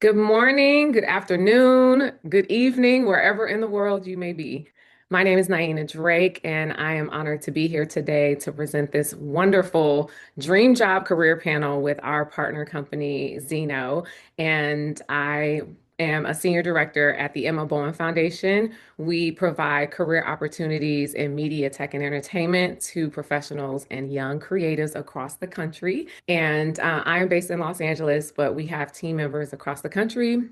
Good morning, good afternoon, good evening, wherever in the world you may be. My name is Niena Drake, and I am honored to be here today to present this wonderful Dream Job Career Panel with our partner company, Zeno. And I am a senior director at the Bowen Foundation. We provide career opportunities in media, tech, and entertainment to professionals and young creatives across the country. And I am based in Los Angeles, but we have team members across the country.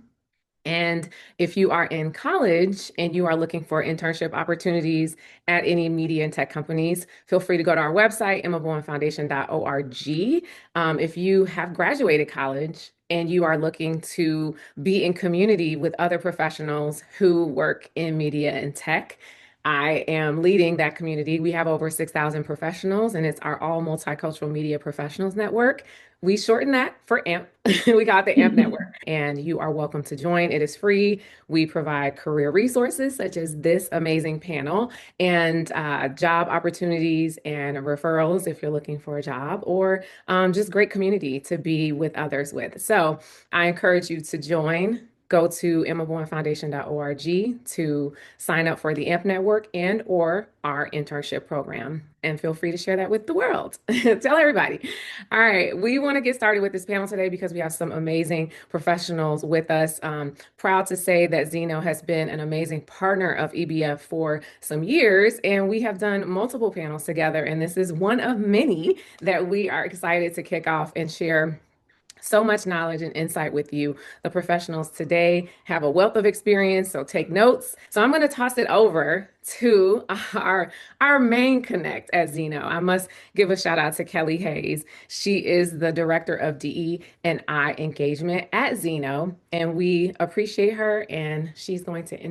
And if you are in college and you are looking for internship opportunities at any media and tech companies, feel free to go to our website, emmabowenfoundation.org. If you have graduated college and you are looking to be in community with other professionals who work in media and tech, I am leading that community. We have over 6,000 professionals, and it's our all multicultural media professionals network. We shorten that for AMP. We got the AMP network, and you are welcome to join. It is free. We provide career resources such as this amazing panel and job opportunities and referrals if you're looking for a job, or just great community to be with others with. So I encourage you to join. Go to emmabowenfoundation.org to sign up for the AMP network and or our internship program. And feel free to share that with the world. Tell everybody. All right, we want to get started with this panel today because we have some amazing professionals with us. Proud to say that Zeno has been an amazing partner of EBF for some years, and we have done multiple panels together. And this is one of many that we are excited to kick off and share so much knowledge and insight with you. The professionals today have a wealth of experience, so take notes. So I'm going to toss it over to our main connect at Zeno. I must give a shout out to Kelli Hayes. She is the director of DE&I engagement at Zeno, and we appreciate her, and she's going to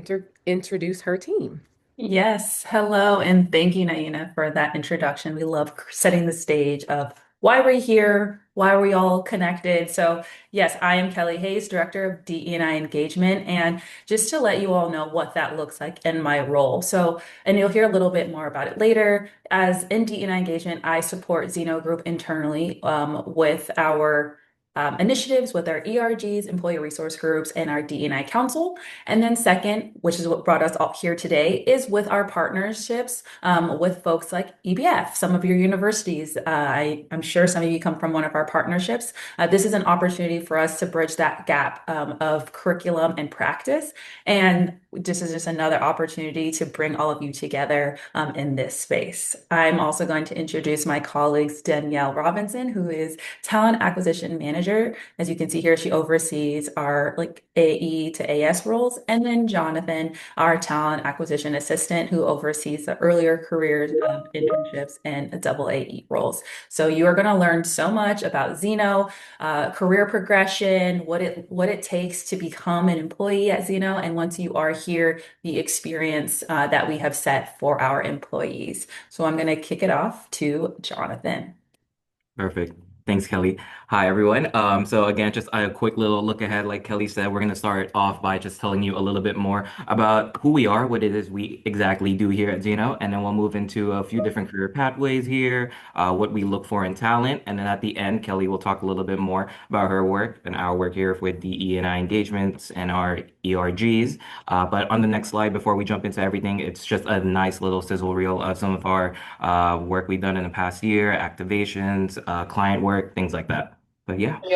introduce her team. Yes, hello, and thank you, Niena, for that introduction. We love setting the stage of why we're here, why are we all connected. So, yes, I am Kelli Hayes, Director of DE&I Engagement, and just to let you all know what that looks like in my role. So, and you'll hear a little bit more about it later. As in DE&I Engagement, I support Zeno Group internally with our initiatives with our ERGs, employee resource groups, and our DE&I council. And then second, which is what brought us all here today, is with our partnerships with folks like EBF, some of your universities. I'm sure some of you come from one of our partnerships. This is an opportunity for us to bridge that gap of curriculum and practice. And this is just another opportunity to bring all of you together in this space. I'm also going to introduce my colleagues, Danielle Robinson, who is Talent Acquisition Manager. As you can see here, she oversees our AE to AS roles, and then Jonathan, our Talent Acquisition Assistant, who oversees the earlier careers internships and double AE roles. So you are going to learn so much about Zeno, career progression, what it takes to become an employee at Zeno, and once you are here, the experience that we have set for our employees. So I'm going to kick it off to Jonathan. Perfect. Thanks, Kelli. Hi, everyone. So again, just a quick little look ahead. Like Kelli said, we're going to start off by just telling you a little bit more about who we are, what it is we exactly do here at Zeno, and then we'll move into a few different career pathways here, what we look for in talent, and then at the end, Kelli will talk a little bit more about her work and our work here with DE&I engagements and our ERGs. But on the next slide, before we jump into everything, it's just a nice little sizzle reel of some of our work we've done in the past year, activations, client work, things like that. But yeah. That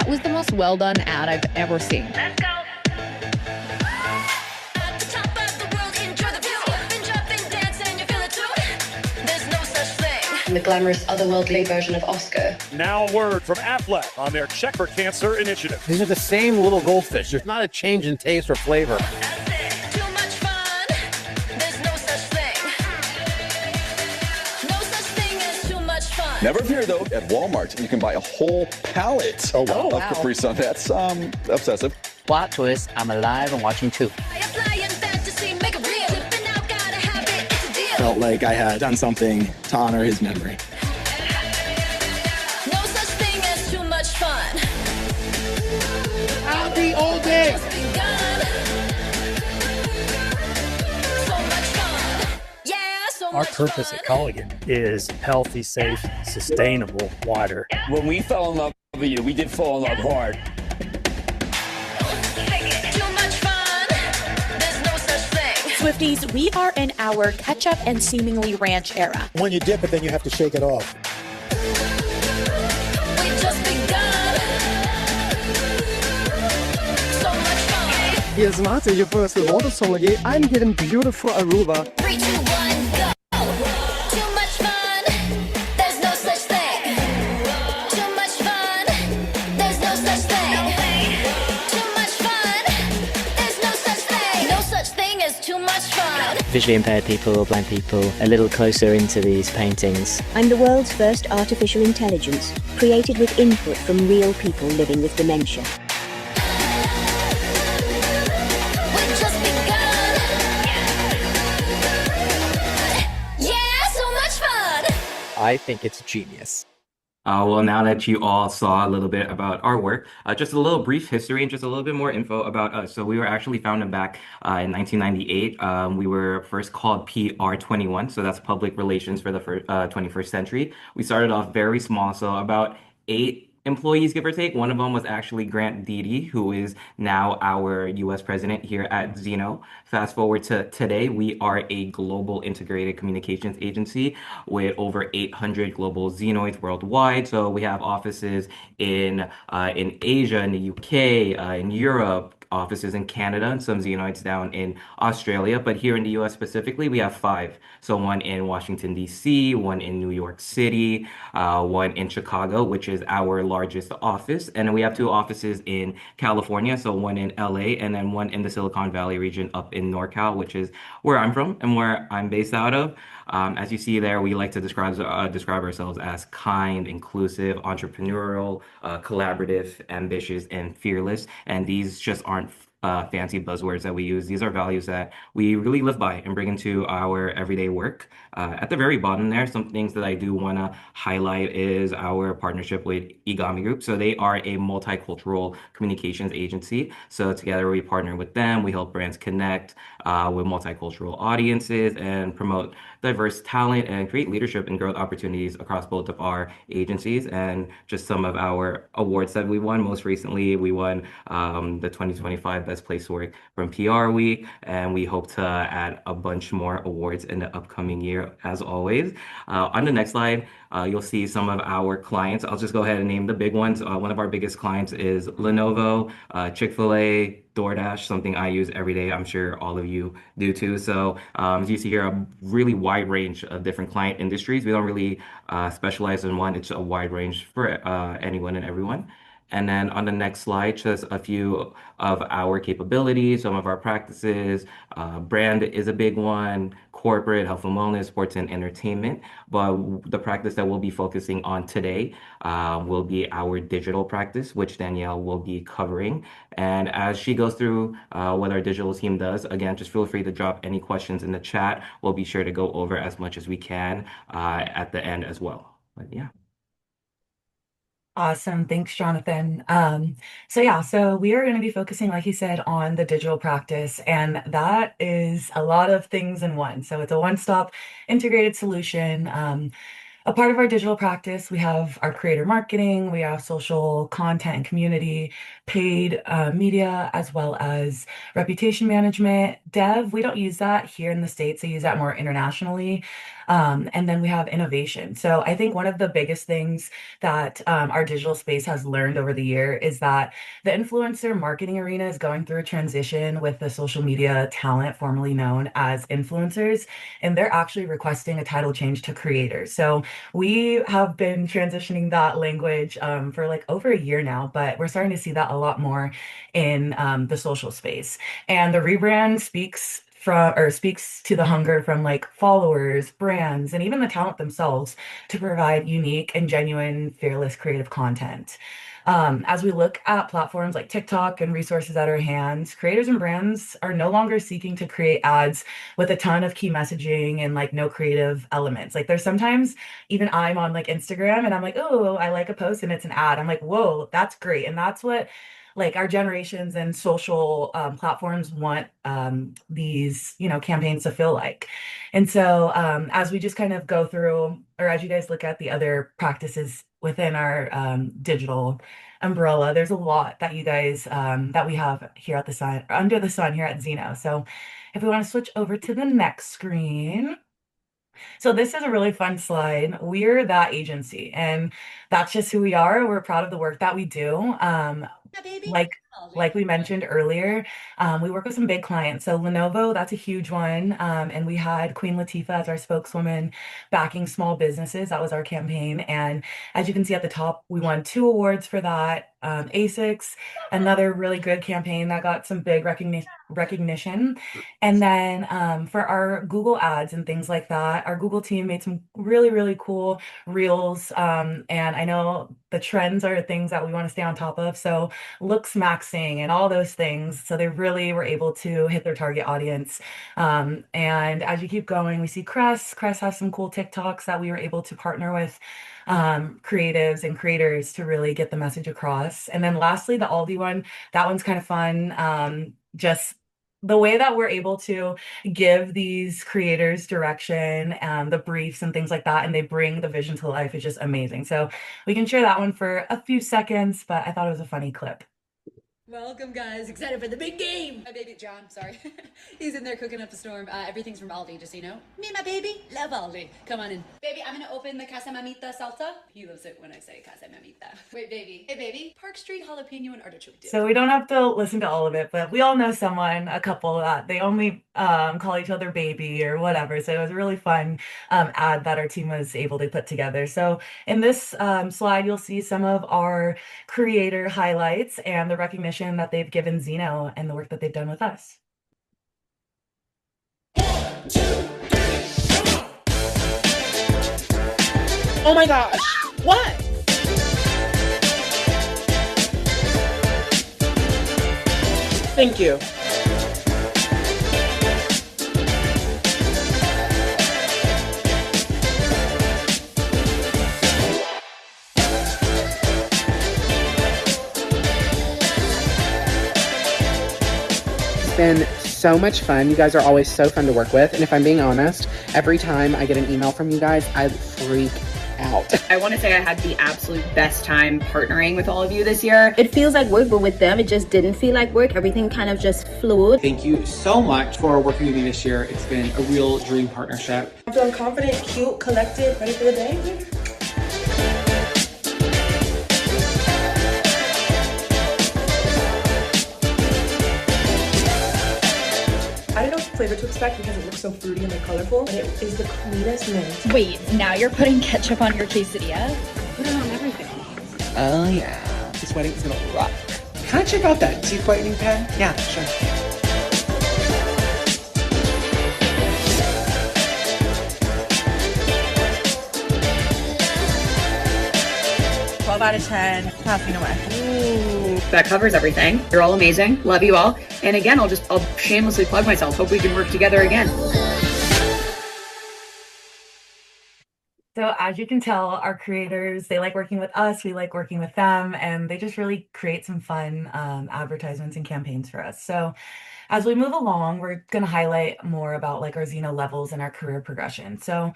was the most well done ad I've ever seen. Let's go. The glamorous otherworldly version of Oscar. Now a word from Affleck on their Check for Cancer initiative. These are the same little goldfish. There's not a change in taste or flavor. Never fear, though, at Walmart, you can buy a whole pallet of Capri Sun. That's obsessive. Plot twist, I'm alive and watching too. Felt like I had done something to honor his memory. No such thing as too much fun. Happy old days. Our purpose at Culligan is healthy, safe, sustainable water. When we fell in love We did fall in love hard. Too much fun. There's no such thing. Swifties, we are in our ketchup and seemingly ranch era. When you dip it, then you have to shake it off. We just begun. So much fun. Here's Martija, your personal water sommelier. I'm getting beautiful Aruba. 3, 2, 1, go. Too much fun. There's no such thing. Too much fun. There's no such thing. Too much fun. There's no such thing. No such thing as too much fun. Visually impaired people, blind people, a little closer into these paintings. I'm the world's first artificial intelligence, created with input from real people living with dementia. I think it's genius. Well, now that you all saw a little bit about our work, just a little brief history and just a little bit more info about us. So we were actually founded back in 1998. We were first called PR21, so that's public relations for the 21st century. We started off very small, so about 8 employees, give or take. One of them was actually Grant Dede, who is now our US president here at Zeno. Fast forward to today, we are a global integrated communications agency with over 800 global Zenoids worldwide. So we have offices in Asia, in the UK, in Europe, offices in Canada, and some Xenoids down in Australia. But here in the US specifically, we have 5. So one in Washington, D.C., one in New York City, one in Chicago, which is our largest office. And then we have 2 offices in California. So one in LA and then one in the Silicon Valley region up in NorCal, which is where I'm from and where I'm based out of. As you see there, we like to describe ourselves as kind, inclusive, entrepreneurial, collaborative, ambitious, and fearless. And these just aren't fancy buzzwords that we use. These are values that we really live by and bring into our everyday work. At the very bottom there, some things that I do want to highlight is our partnership with Igami Group. So they are a multicultural communications agency. So together we partner with them. We help brands connect with multicultural audiences and promote diverse talent and create leadership and growth opportunities across both of our agencies. And just some of our awards that we won. Most recently, we won the 2025 Best Place to Work from PR Week, and we hope to add a bunch more awards in the upcoming year, as always. On the next slide, you'll see some of our clients. I'll just go ahead and name the big ones. One of our biggest clients is Lenovo, Chick-fil-A, DoorDash, something I use every day. I'm sure all of you do too. So as you see here, a really wide range of different client industries. We don't really specialize in one. It's a wide range for anyone and everyone. And then on the next slide, just a few of our capabilities, some of our practices. Brand is a big one, corporate, health and wellness, sports and entertainment. But the practice that we'll be focusing on today will be our digital practice, which Danielle will be covering. And as she goes through what our digital team does, again, just feel free to drop any questions in the chat. We'll be sure to go over as much as we can at the end as well. But yeah. Awesome. Thanks, Jonathan. So we are going to be focusing, like you said, on the digital practice, and that is a lot of things in one. So it's a one-stop integrated solution. A part of our digital practice, we have our creator marketing, we have social content and community, paid media, as well as reputation management. Dev, we don't use that here in the States. They use that more internationally. And then we have innovation. So I think one of the biggest things that our digital space has learned over the year is that the influencer marketing arena is going through a transition with the social media talent, formerly known as influencers, and they're actually requesting a title change to creators. So we have been transitioning that language for like over a year now, but we're starting to see that a lot more in the social space. And the rebrand speaks to the hunger from like followers, brands, and even the talent themselves to provide unique and genuine, fearless creative content. As we look at platforms like TikTok and resources at our hands, creators and brands are no longer seeking to create ads with a ton of key messaging and like no creative elements. Like there's sometimes even I'm on like Instagram and I'm like, oh, I like a post and it's an ad. I'm like, whoa, that's great. And that's what like our generations and social platforms want these, campaigns to feel like. And so as we just kind of go through, or as you guys look at the other practices within our digital umbrella, there's a lot that you guys that we have here at the sun, under the sun here at Zeno. So if we want to switch over to the next screen. So this is a really fun slide. We're that agency, and that's just who we are. We're proud of the work that we do. Like like we mentioned earlier, we work with some big clients. So Lenovo, that's a huge one. And we had Queen Latifah as our spokeswoman backing small businesses. That was our campaign. And as you can see at the top, we won 2 awards for that. ASICS, another really good campaign that got some big recognition. And then for our Google ads and things like that, our Google team made some really, really cool reels. And I know the trends are things that we want to stay on top of. So looks maxing and all those things. So they really were able to hit their target audience. And as you keep going, we see Crest. Crest has some cool TikToks that we were able to partner with creatives and creators to really get the message across. And then lastly, the Aldi one, that one's kind of fun. Just the way that we're able to give these creators direction, the briefs and things like that, and they bring the vision to life is just amazing. So we can share that one for a few seconds, but I thought it was a funny clip. Welcome, guys. Excited for the big game. My baby John, sorry. He's in there cooking up a storm. Everything's from Aldi, just so you know. Me and my baby love Aldi. Come on in. Baby, I'm gonna open the Casa Mamita salsa. He loves it when I say Casa Mamita. Wait, baby. Hey, baby. Park Street jalapeno and artichoke dip. So we don't have to listen to all of it, but we all know someone, a couple that they only call each other baby or whatever. So it was a really fun ad that our team was able to put together. So in this slide, you'll see some of our creator highlights and the recognition that they've given Zeno and the work that they've done with us. Oh my gosh, what? Thank you. Been so much fun. You guys are always so fun to work with. And if I'm being honest, every time I get an email from you guys, I freak out. I want to say I had the absolute best time partnering with all of you this year. It feels like work, but with them, it just didn't feel like work. Everything kind of just flowed. Thank you so much for working with me this year. It's been a real dream partnership. I'm feeling confident, cute, collected, ready for the day. I don't know what flavor to expect because it looks so fruity and like colorful, but it is the cleanest mint. Wait, now you're putting ketchup on your quesadilla? Put it on everything. Oh yeah, this wedding is gonna rock. Can I check out that teeth whitening pen? Yeah, sure. 12 out of 10, passing away. Ooh, that covers everything. You're all amazing. Love you all. And again, I'll shamelessly plug myself. Hope we can work together again. So as you can tell, our creators, they like working with us, we like working with them, and they just really create some fun advertisements and campaigns for us. So as we move along, we're going to highlight more about like our Zeno levels and our career progression. So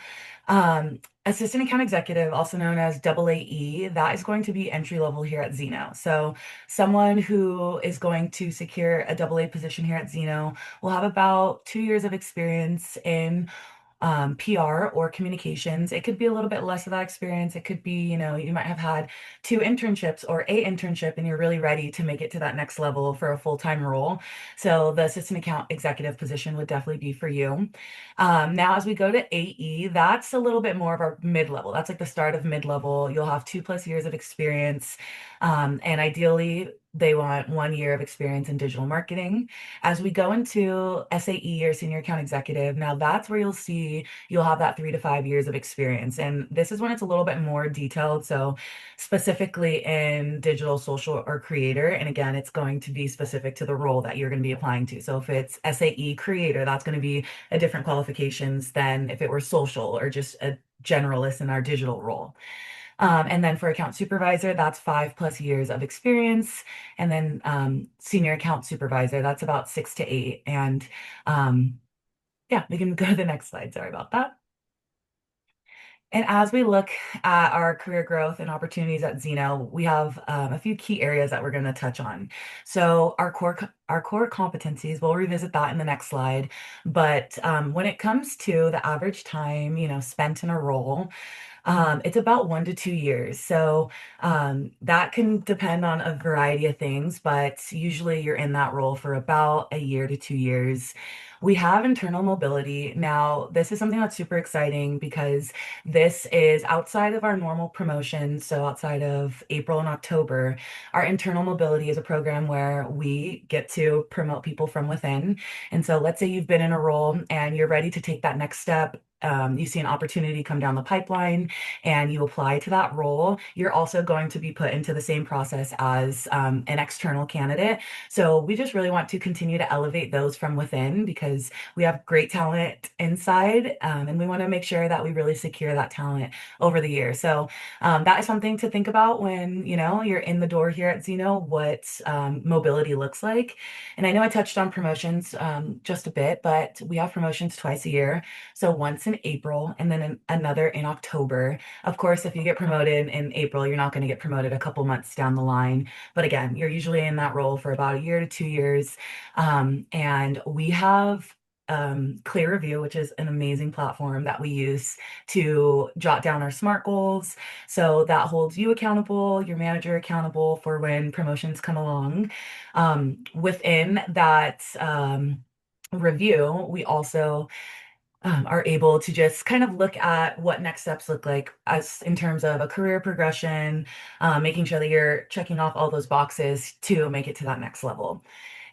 assistant account executive, also known as AAE, that is going to be entry level here at Zeno. So someone who is going to secure a AA position here at Zeno will have about 2 years of experience in PR or communications. It could be a little bit less of that experience. It could be, you might have had 2 internships or a internship and you're really ready to make it to that next level for a full-time role. So the assistant account executive position would definitely be for you. Now, as we go to AE, that's a little bit more of our mid-level. That's like the start of mid-level. You'll have 2+ years of experience. And ideally, they want 1 year of experience in digital marketing. As we go into SAE or senior account executive, now that's where you'll have that 3 to 5 years of experience. And this is when it's a little bit more detailed. So specifically in digital, social, or creator. And again, it's going to be specific to the role that you're going to be applying to. So if it's SAE creator, that's going to be a different qualifications than if it were social or just a generalist in our digital role. And then for account supervisor, that's 5+ years of experience. And then senior account supervisor, that's about 6 to 8. And yeah, we can go to the next slide. Sorry about that. And as we look at our career growth and opportunities at Zeno, we have a few key areas that we're going to touch on. So our core competencies, we'll revisit that in the next slide. But when it comes to the average time, spent in a role, it's about 1 to 2 years. So that can depend on a variety of things, but usually you're in that role for about a year to 2 years. We have internal mobility. Now, this is something that's super exciting because this is outside of our normal promotions. So outside of April and October, our internal mobility is a program where we get to promote people from within. And so let's say you've been in a role and you're ready to take that next step. You see an opportunity come down the pipeline and you apply to that role, you're also going to be put into the same process as an external candidate. So we just really want to continue to elevate those from within because we have great talent inside, and we want to make sure that we really secure that talent over the years. So that is something to think about when you're in the door here at Zeno, what mobility looks like. And I know I touched on promotions just a bit, but we have promotions twice a year. So once in April and then another in October. Of course, if you get promoted in April, you're not going to get promoted a couple months down the line. But again, you're usually in that role for about a year to 2 years. And we have Clear Review, which is an amazing platform that we use to jot down our SMART goals. So that holds you accountable, your manager accountable for when promotions come along. Within that review, we also are able to just kind of look at what next steps look like as in terms of a career progression, making sure that you're checking off all those boxes to make it to that next level.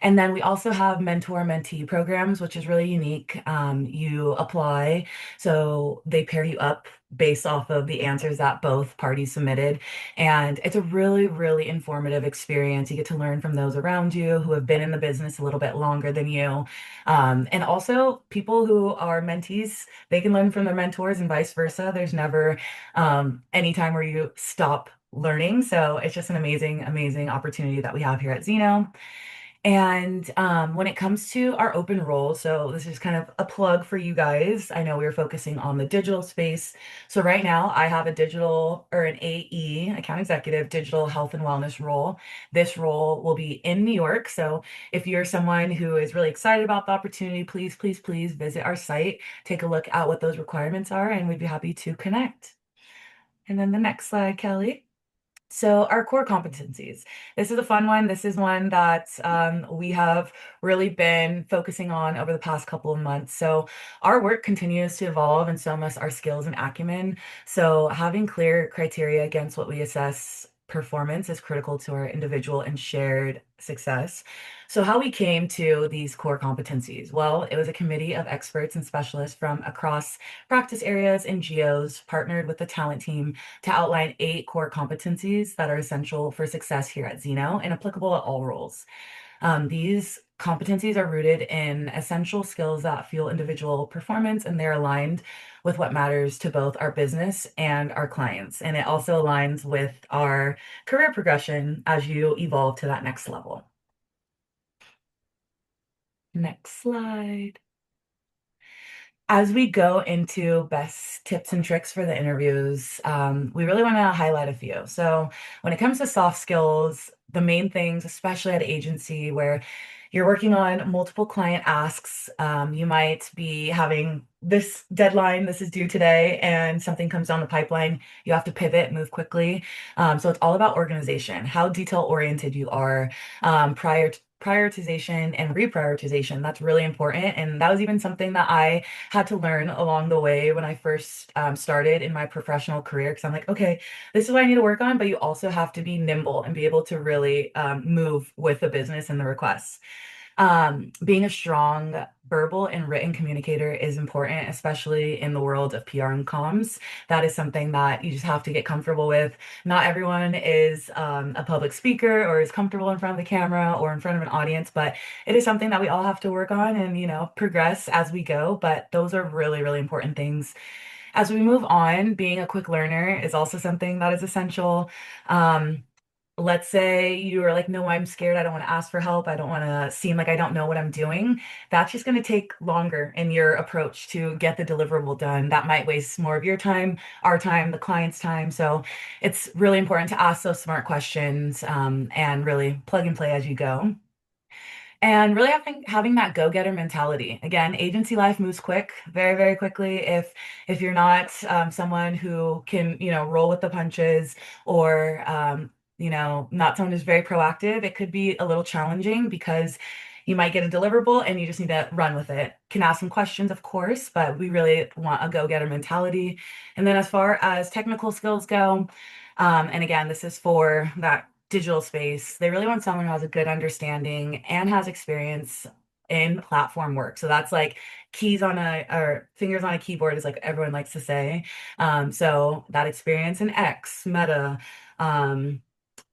And then we also have mentor-mentee programs, which is really unique. You apply, so they pair you up based off of the answers that both parties submitted. And it's a really, really informative experience. You get to learn from those around you who have been in the business a little bit longer than you. And also people who are mentees, they can learn from their mentors and vice versa. There's never any time where you stop learning. So it's just an amazing, amazing opportunity that we have here at Zeno. And when it comes to our open roles, so this is kind of a plug for you guys. I know we were focusing on the digital space. So right now I have a digital or an AE, account executive, digital health and wellness role. This role will be in New York. So if you're someone who is really excited about the opportunity, please, please, please visit our site, take a look at what those requirements are, and we'd be happy to connect. And then the next slide, Kelly. So our core competencies. This is a fun one. This is one that we have really been focusing on over the past couple of months. So our work continues to evolve and so must our skills and acumen. So having clear criteria against what we assess performance is critical to our individual and shared success. So how we came to these core competencies? Well, it was a committee of experts and specialists from across practice areas and geos partnered with the talent team to outline 8 core competencies that are essential for success here at Zeno and applicable at all roles. These competencies are rooted in essential skills that fuel individual performance, and they're aligned with what matters to both our business and our clients. And it also aligns with our career progression as you evolve to that next level. Next slide. As we go into best tips and tricks for the interviews, we really want to highlight a few. So when it comes to soft skills, the main things, especially at agency where you're working on multiple client asks, you might be having this deadline, this is due today, and something comes down the pipeline, you have to pivot, move quickly. So it's all about organization, how detail-oriented you are, prioritization and reprioritization. That's really important. And that was even something that I had to learn along the way when I first started in my professional career. Because I'm like, okay, this is what I need to work on, but you also have to be nimble and be able to really move with the business and the requests. Being a strong verbal and written communicator is important, especially in the world of PR and comms. That is something that you just have to get comfortable with. Not everyone is a public speaker or is comfortable in front of the camera or in front of an audience, but it is something that we all have to work on and, progress as we go. But those are really, really important things. As we move on, being a quick learner is also something that is essential. Um, let's say you are like, no, I'm scared. I don't want to ask for help. I don't want to seem like I don't know what I'm doing. That's just going to take longer in your approach to get the deliverable done. That might waste more of your time, our time, the client's time. So it's really important to ask those smart questions and really plug and play as you go. And really having that go-getter mentality. Again, agency life moves quick, very, very quickly. If you're not someone who can, roll with the punches or not someone who's very proactive, it could be a little challenging because you might get a deliverable and you just need to run with it. Can ask some questions, of course, but we really want a go-getter mentality. And then as far as technical skills go, and again, this is for that digital space. They really want someone who has a good understanding and has experience in platform work. So that's like keys on or fingers on a keyboard is like everyone likes to say. So that experience in X, Meta, um,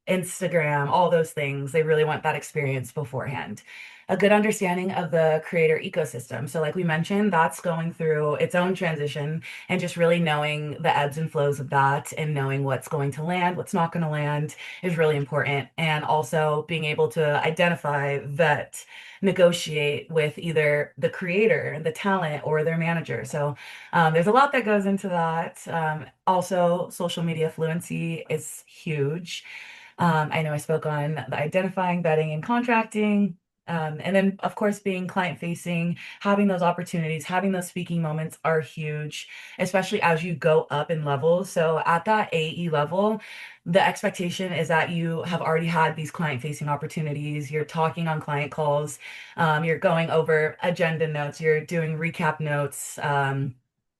Instagram, all those things. They really want that experience beforehand. A good understanding of the creator ecosystem. So, like we mentioned, that's going through its own transition, and just really knowing the ebbs and flows of that and knowing what's going to land, what's not going to land is really important. And also being able to identify, vet, negotiate with either the creator, the talent, or their manager. So, there's a lot that goes into that. Also, social media fluency is huge. I know I spoke on the identifying, vetting, and contracting. And then, of course, being client facing, having those opportunities, having those speaking moments are huge, especially as you go up in levels. So at that AE level, the expectation is that you have already had these client facing opportunities. You're talking on client calls, you're going over agenda notes, you're doing recap notes.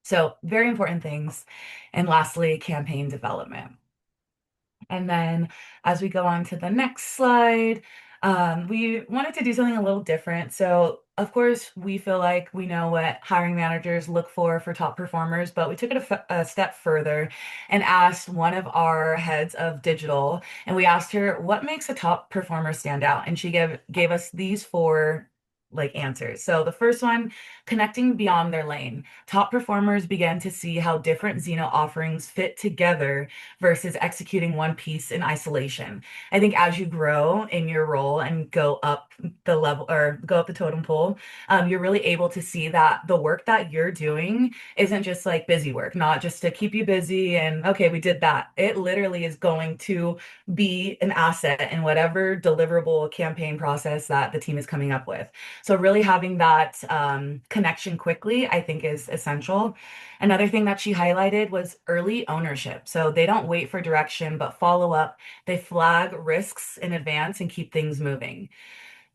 So, very important things. And lastly, campaign development. And then as we go on to the next slide, we wanted to do something a little different. So, of course, we feel like we know what hiring managers look for top performers, but we took it a step further and asked one of our heads of digital, and we asked her, what makes a top performer stand out? And she gave us these four answers. So the first one, connecting beyond their lane. Top performers began to see how different Zeno offerings fit together versus executing one piece in isolation. I think as you grow in your role and go up the level or go up the totem pole, you're really able to see that the work that you're doing isn't just like busy work, not just to keep you busy and okay, we did that. It literally is going to be an asset in whatever deliverable campaign process that the team is coming up with. So really having that connection quickly, I think is essential. Another thing that she highlighted was early ownership. So they don't wait for direction, but follow up. They flag risks in advance and keep things moving.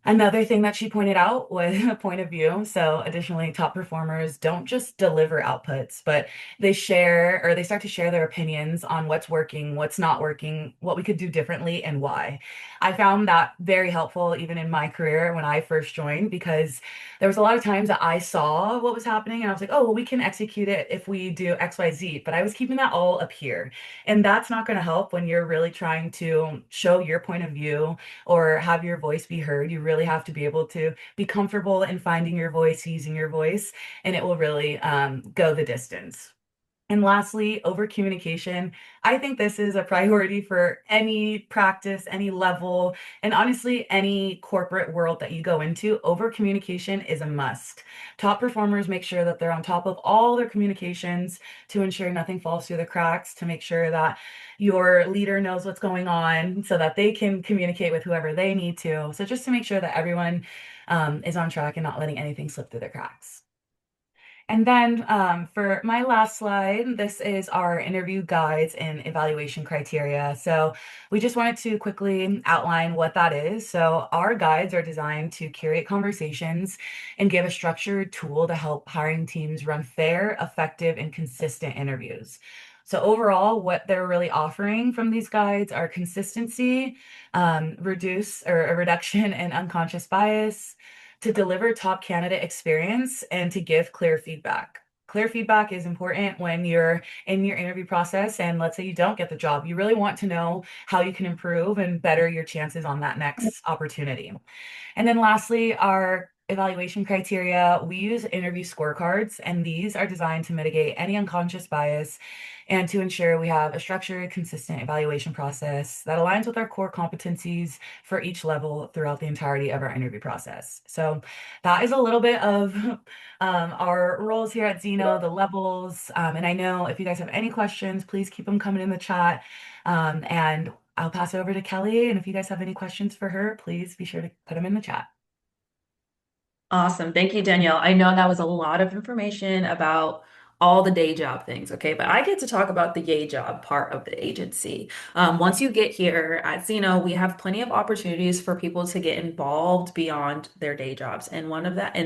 Another thing that she pointed out was a point of view. So additionally, top performers don't just deliver outputs, but they share or they start to share their opinions on what's working, what's not working, what we could do differently, and why. I found that very helpful even in my career when I first joined, because there was a lot of times that I saw what was happening and I was like, oh, well, we can execute it if we do XYZ, but I was keeping that all up here. And that's not going to help when you're really trying to show your point of view or have your voice be heard. You really have to be able to be comfortable in finding your voice, using your voice, and it will really go the distance. And lastly, over communication. I think this is a priority for any practice, any level, and honestly, any corporate world that you go into. Over communication is a must. Top performers make sure that they're on top of all their communications to ensure nothing falls through the cracks, to make sure that your leader knows what's going on so that they can communicate with whoever they need to. So just to make sure that everyone is on track and not letting anything slip through the cracks. And then for my last slide, this is our interview guides and evaluation criteria. So we just wanted to quickly outline what that is. So our guides are designed to curate conversations and give a structured tool to help hiring teams run fair, effective, and consistent interviews. So overall, what they're really offering from these guides are consistency, reduce or a reduction in unconscious bias, to deliver top candidate experience, and to give clear feedback. Clear feedback is important when you're in your interview process and let's say you don't get the job. You really want to know how you can improve and better your chances on that next opportunity. And then lastly, our evaluation criteria, we use interview scorecards, and these are designed to mitigate any unconscious bias and to ensure we have a structured, consistent evaluation process that aligns with our core competencies for each level throughout the entirety of our interview process. So that is a little bit of our roles here at Zeno, the levels. And I know if you guys have any questions, please keep them coming in the chat. And I'll pass it over to Kelli. And if you guys have any questions for her, please be sure to put them in the chat. Awesome. Thank you, Danielle. I know that was a lot of information about all the day job things, okay? But I get to talk about the day job part of the agency. Once you get here at Zeno, we have plenty of opportunities for people to get involved beyond their day jobs. And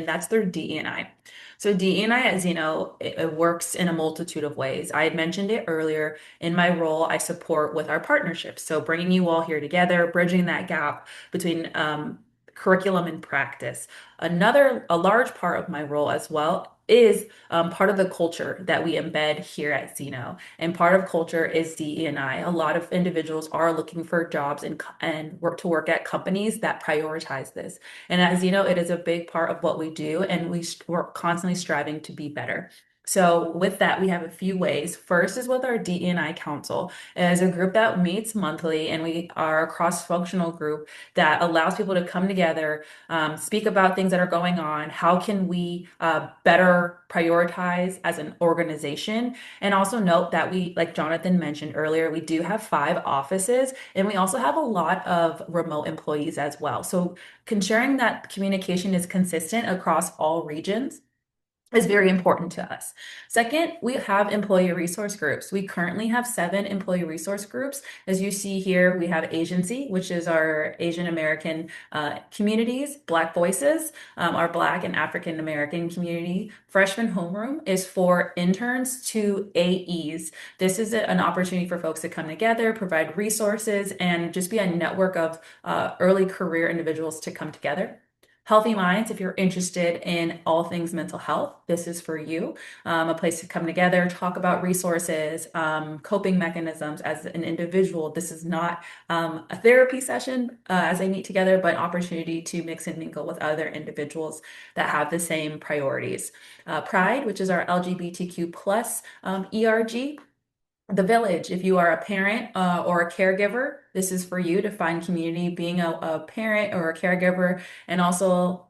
that's their DE&I. So DE&I at Zeno, it works in a multitude of ways. I had mentioned it earlier. In my role, I support with our partnerships. So bringing you all here together, bridging that gap between curriculum and practice. A large part of my role as well is part of the culture that we embed here at Zeno. And part of culture is DE&I. A lot of individuals are looking for jobs and work at companies that prioritize this. And at Zeno, it is a big part of what we do, and we're constantly striving to be better. So with that, we have a few ways. First is with our DE&I Council. It is a group that meets monthly, and we are a cross-functional group that allows people to come together, speak about things that are going on. How can we better prioritize as an organization? And also note that we, like Jonathan mentioned earlier, we do have 5 offices, and we also have a lot of remote employees as well. So ensuring that communication is consistent across all regions is very important to us. Second, we have employee resource groups. We currently have 7 employee resource groups. As you see here, we have Agency, which is our Asian American communities, Black Voices, our Black and African American community. Freshman Homeroom is for interns to AEs. This is an opportunity for folks to come together, provide resources, and just be a network of early career individuals to come together. Healthy Minds, if you're interested in all things mental health, this is for you. A place to come together, talk about resources, coping mechanisms as an individual. This is not a therapy session as they meet together, but opportunity to mix and mingle with other individuals that have the same priorities. Pride, which is our LGBTQ plus ERG. The Village, if you are a parent or a caregiver, this is for you to find community. Being a parent or a caregiver and also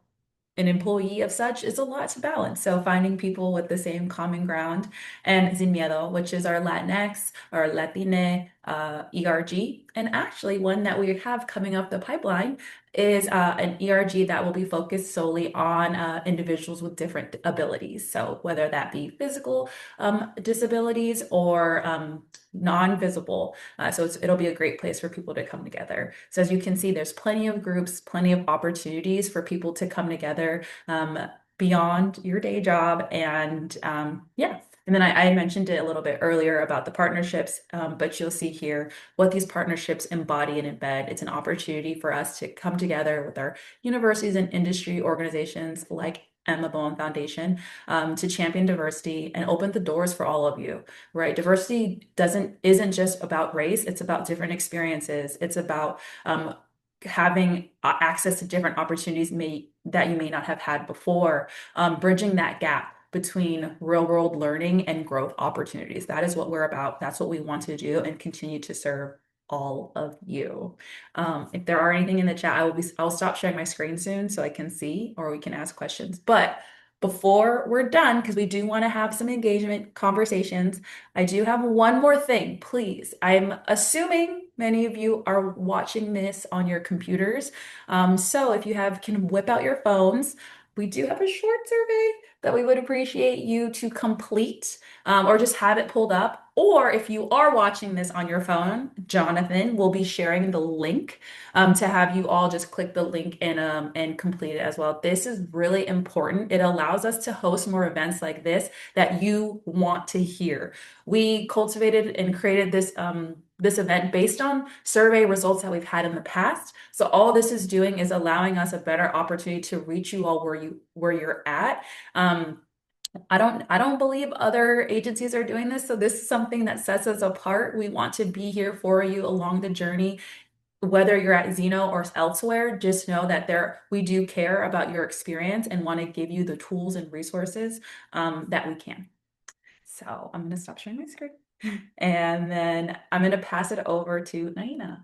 an employee of such is a lot to balance. So finding people with the same common ground. And Sin Miedo, which is our Latinx or Latine ERG. And actually one that we have coming up the pipeline is an ERG that will be focused solely on individuals with different abilities. So whether that be physical disabilities or non-visible. So it'll be a great place for people to come together. So as you can see, there's plenty of groups, plenty of opportunities for people to come together beyond your day job. And yeah. And then I mentioned it a little bit earlier about the partnerships, but you'll see here what these partnerships embody and embed. It's an opportunity for us to come together with our universities and industry organizations like Bowen Foundation to champion diversity and open the doors for all of you, right? Diversity isn't just about race, it's about different experiences. It's about having access to different opportunities that you may not have had before, bridging that gap between real world learning and growth opportunities. That is what we're about. That's what we want to do and continue to serve all of you. If there are anything in the chat, I'll stop sharing my screen soon so I can see, or we can ask questions. But before we're done, because we do want to have some engagement conversations, I do have one more thing, please. I'm assuming many of you are watching this on your computers. So if you can whip out your phones, we do have a short survey that we would appreciate you to complete or just have it pulled up. Or if you are watching this on your phone, Jonathan will be sharing the link to have you all just click the link and complete it as well. This is really important. It allows us to host more events like this that you want to hear. We cultivated and created this event based on survey results that we've had in the past. So all this is doing is allowing us a better opportunity to reach you all where you're at. I don't believe other agencies are doing this. So this is something that sets us apart. We want to be here for you along the journey. whether you're at Zeno or elsewhere, just know that we do care about your experience and want to give you the tools and resources that we can. So I'm going to stop sharing my screen and then I'm going to pass it over to Niena.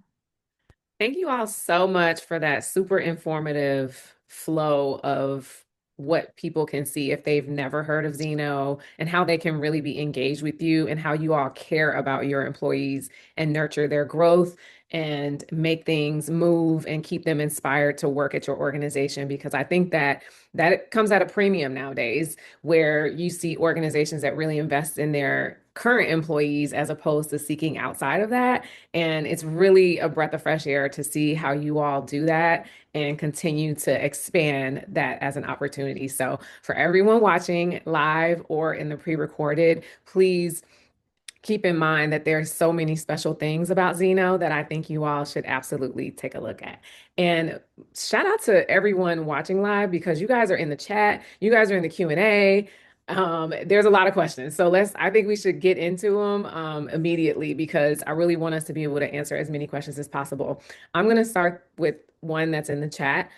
Thank you all so much for that super informative flow of what people can see if they've never heard of Zeno and how they can really be engaged with you and how you all care about your employees and nurture their growth and make things move and keep them inspired to work at your organization. Because I think that that comes at a premium nowadays, where you see organizations that really invest in their current employees as opposed to seeking outside of that. And it's really a breath of fresh air to see how you all do that and continue to expand that as an opportunity. So for everyone watching live or in the pre-recorded, please keep in mind that there's so many special things about Zeno that I think you all should absolutely take a look at. And shout out to everyone watching live, because you guys are in the chat, you guys are in the Q&A. There's a lot of questions. So I think we should get into them immediately, because I really want us to be able to answer as many questions as possible. I'm going to start with one that's in the chat.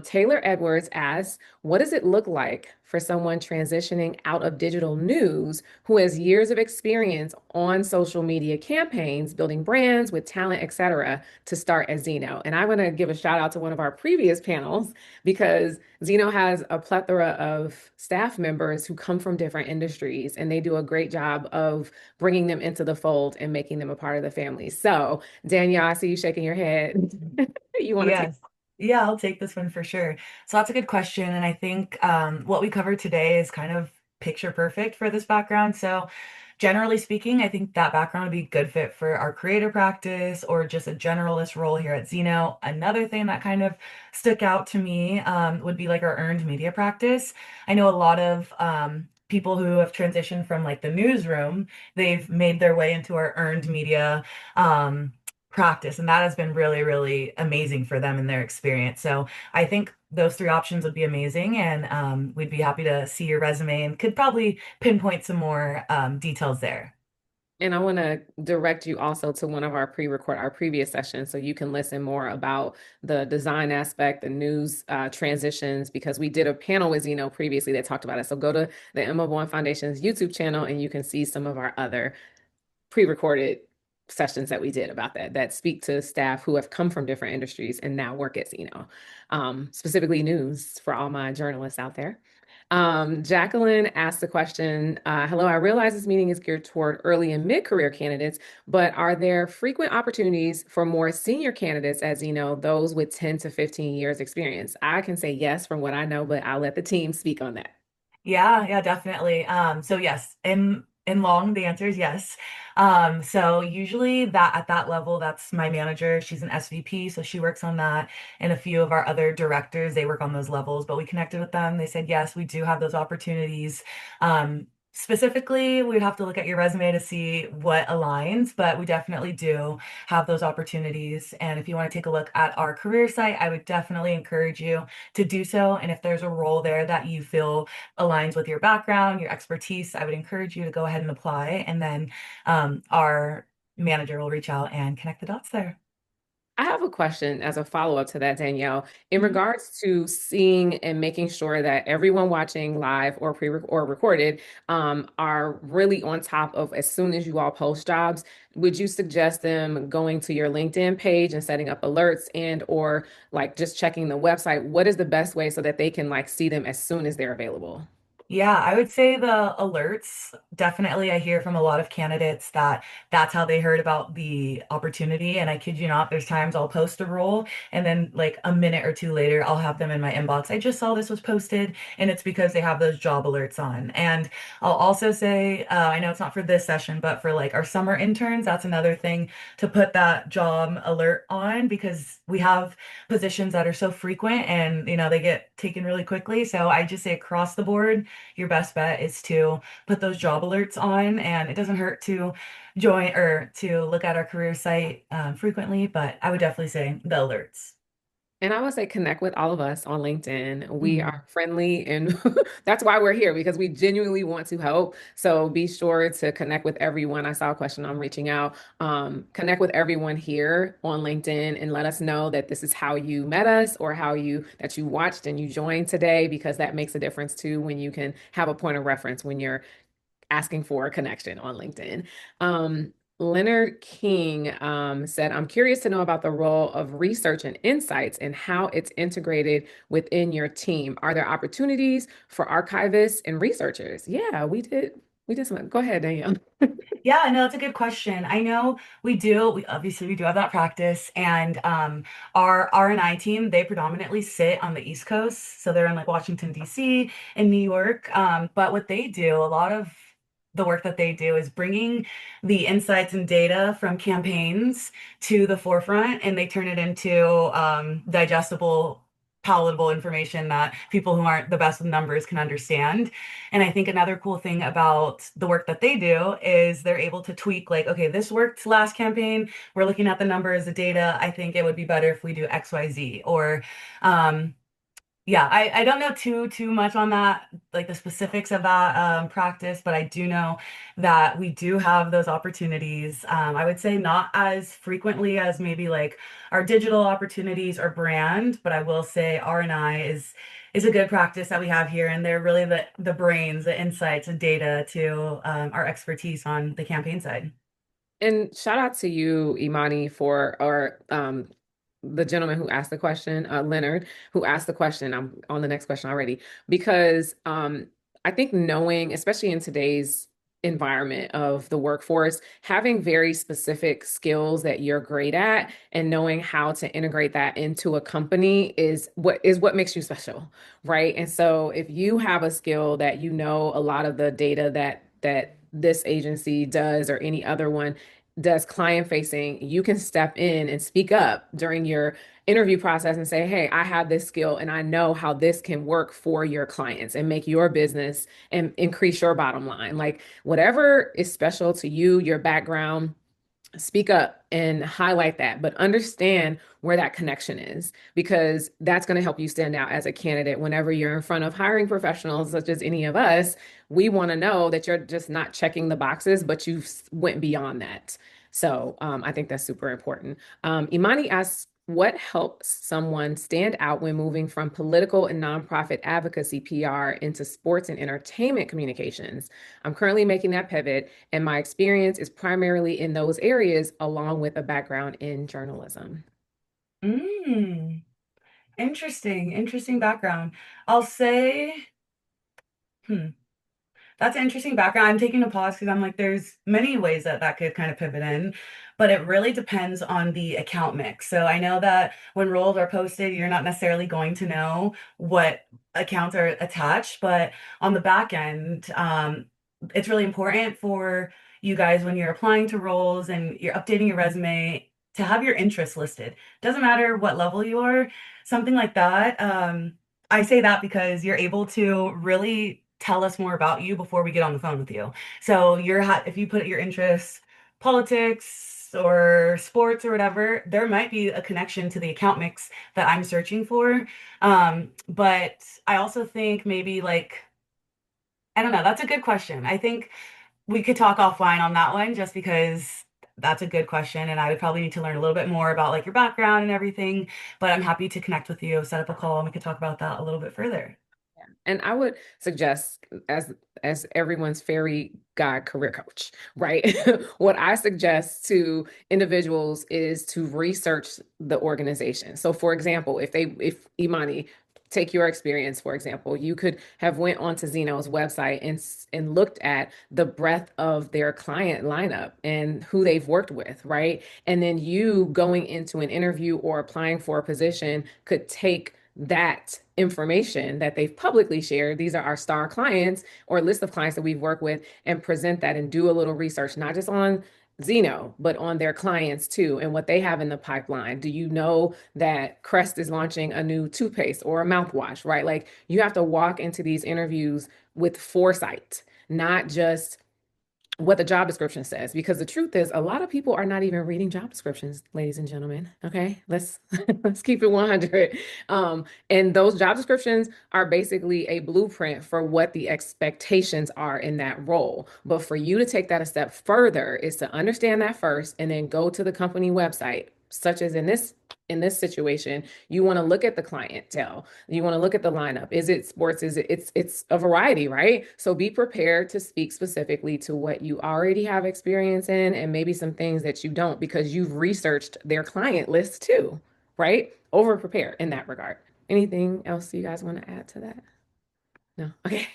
Taylor Edwards asks, what does it look like for someone transitioning out of digital news who has years of experience on social media campaigns, building brands with talent, etc., to start at Zeno? And I want to give a shout out to one of our previous panels, because Zeno has a plethora of staff members who come from different industries, and they do a great job of bringing them into the fold and making them a part of the family. So Danielle, I see you shaking your head. You want to take? Yes. Yeah, I'll take this one for sure. So that's a good question. And I think what we covered today is kind of picture perfect for this background. So generally speaking, I think that background would be a good fit for our creator practice or just a generalist role here at Zeno. Another thing that kind of stuck out to me would be like our earned media practice. I know a lot of people who have transitioned from like the newsroom, they've made their way into our earned media practice, and that has been really, really amazing for them in their experience. So I think those three options would be amazing, and we'd be happy to see your resume and could probably pinpoint some more details there. And I want to direct you also to one of our our previous sessions, so you can listen more about the design aspect, the news transitions, because we did a panel with Zeno previously that talked about it. So go to the Emma Bowen Foundation's YouTube channel and you can see some of our other pre-recorded sessions that we did about that speak to staff who have come from different industries and now work at Zeno, specifically news for all my journalists out there. Jacqueline asked the question, hello, I realize this meeting is geared toward early and mid-career candidates, but are there frequent opportunities for more senior candidates at Zeno, those with 10 to 15 years experience? I can say yes from what I know, but I'll let the team speak on that. Yeah, definitely. So yes, in long, the answer is yes. So usually that at that level, that's my manager. She's an SVP, so she works on that. And a few of our other directors, they work on those levels, but we connected with them. They said, yes, we do have those opportunities. Specifically, we'd have to look at your resume to see what aligns, but we definitely do have those opportunities. And if you want to take a look at our career site, I would definitely encourage you to do so. And if there's a role there that you feel aligns with your background, your expertise, I would encourage you to go ahead and apply. And then our manager will reach out and connect the dots there. I have a question as a follow-up to that, Danielle. In regards to seeing and making sure that everyone watching live or or recorded are really on top of as soon as you all post jobs, would you suggest them going to your LinkedIn page and setting up alerts and or like just checking the website? What is the best way so that they can like see them as soon as they're available? Yeah, I would say the alerts, definitely I hear from a lot of candidates that that's how they heard about the opportunity. And I kid you not, there's times I'll post a role and then like a minute or two later, I'll have them in my inbox. I just saw this was posted, and it's because they have those job alerts on. And I'll also say, I know it's not for this session, but for like our summer interns, that's another thing to put that job alert on, because we have positions that are so frequent and, you know, they get taken really quickly. So I just say across the board, your best bet is to put those job alerts on, and it doesn't hurt to join or to look at our career site frequently, but I would definitely say the alerts. And I would say connect with all of us on LinkedIn. We Mhm. are friendly and that's why we're here because we genuinely want to help. So be sure to connect with everyone. I saw a question, I'm reaching out. Connect with everyone here on LinkedIn and let us know that this is how you met us or that you watched and you joined today, because that makes a difference too when you can have a point of reference when you're asking for a connection on LinkedIn. Leonard King said, I'm curious to know about the role of research and insights and how it's integrated within your team. Are there opportunities for archivists and researchers? Yeah, we did. We did some. Go ahead, Danielle. Yeah, no, that's a good question. I know we obviously we do have that practice, and our R&I team, they predominantly sit on the East Coast, so they're in like Washington D.C. and New York. But what they do, a lot of the work that they do is bringing the insights and data from campaigns to the forefront, and they turn it into digestible, palatable information that people who aren't the best with numbers can understand. And I think another cool thing about the work that they do is they're able to tweak, like, okay, this worked last campaign. We're looking at the numbers, the data. I think it would be better if we do XYZ. Or, um, yeah, I don't know too much on that, like the specifics of that practice, but I do know that we do have those opportunities. I would say not as frequently as maybe like our digital opportunities or brand, but I will say R&I is a good practice that we have here, and they're really the brains, the insights, and data to our expertise on the campaign side. And shout out to you, Imani, for or the gentleman who asked the question, Leonard, who asked the question. I'm on the next question already, because I think knowing, especially in today's environment of the workforce, having very specific skills that you're great at and knowing how to integrate that into a company is what makes you special, right? And so if you have a skill that you know a lot of the data that this agency does or any other one does client facing, you can step in and speak up during your interview process and say, hey, I have this skill and I know how this can work for your clients and make your business and increase your bottom line. Like whatever is special to you, your background, speak up and highlight that, but understand where that connection is, because that's going to help you stand out as a candidate whenever you're in front of hiring professionals such as any of us. We want to know that you're just not checking the boxes, but you went beyond that. So I think that's super important. Imani asks, what helps someone stand out when moving from political and nonprofit advocacy PR into sports and entertainment communications? I'm currently making that pivot, and my experience is primarily in those areas, along with a background in journalism. Mm, interesting background. I'll say, hmm. That's an interesting background. I'm taking a pause because I'm like, there's many ways that that could kind of pivot in, but it really depends on the account mix. So I know that when roles are posted, you're not necessarily going to know what accounts are attached, but on the back end, it's really important for you guys when you're applying to roles and you're updating your resume to have your interests listed. Doesn't matter what level you are, something like that. I say that because you're able to really tell us more about you before we get on the phone with you. So if you put your interests, politics or sports or whatever, there might be a connection to the account mix that I'm searching for. But I also think maybe like, I don't know, that's a good question. I think we could talk offline on that one just because that's a good question, and I would probably need to learn a little bit more about like your background and everything, but I'm happy to connect with you, set up a call, and we could talk about that a little bit further. And I would suggest, as everyone's fairy god career coach, right? What I suggest to individuals is to research the organization. So for example, if Imani, take your experience, for example, you could have went onto Zeno's website and looked at the breadth of their client lineup and who they've worked with, right? And then you going into an interview or applying for a position could take that information that they've publicly shared, these are our star clients or list of clients that we've worked with, and present that and do a little research, not just on Zeno, but on their clients too, and what they have in the pipeline. Do you know that Crest is launching a new toothpaste or a mouthwash, right? Like you have to walk into these interviews with foresight, not just what the job description says, because the truth is a lot of people are not even reading job descriptions, ladies and gentlemen. Okay, let's let's keep it 100. And those job descriptions are basically a blueprint for what the expectations are in that role. But for you to take that a step further is to understand that first and then go to the company website, such as in this situation, you want to look at the clientele. You want to look at the lineup. Is it sports? Is it it's a variety, right? So be prepared to speak specifically to what you already have experience in and maybe some things that you don't because you've researched their client list too, right? Over prepare in that regard. Anything else you guys want to add to that? No. Okay.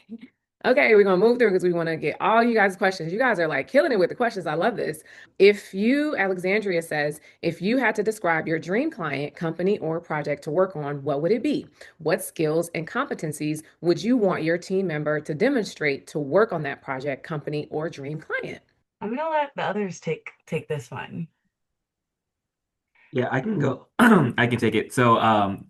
Okay, we're gonna move through because we want to get all you guys' questions. You guys are like killing it with the questions. I love this. If you, Alexandria says, if you had to describe your dream client, company, or project to work on, what would it be? What skills and competencies would you want your team member to demonstrate to work on that project, company, or dream client? I'm gonna let the others take this one. Yeah, I can go. I can take it. So,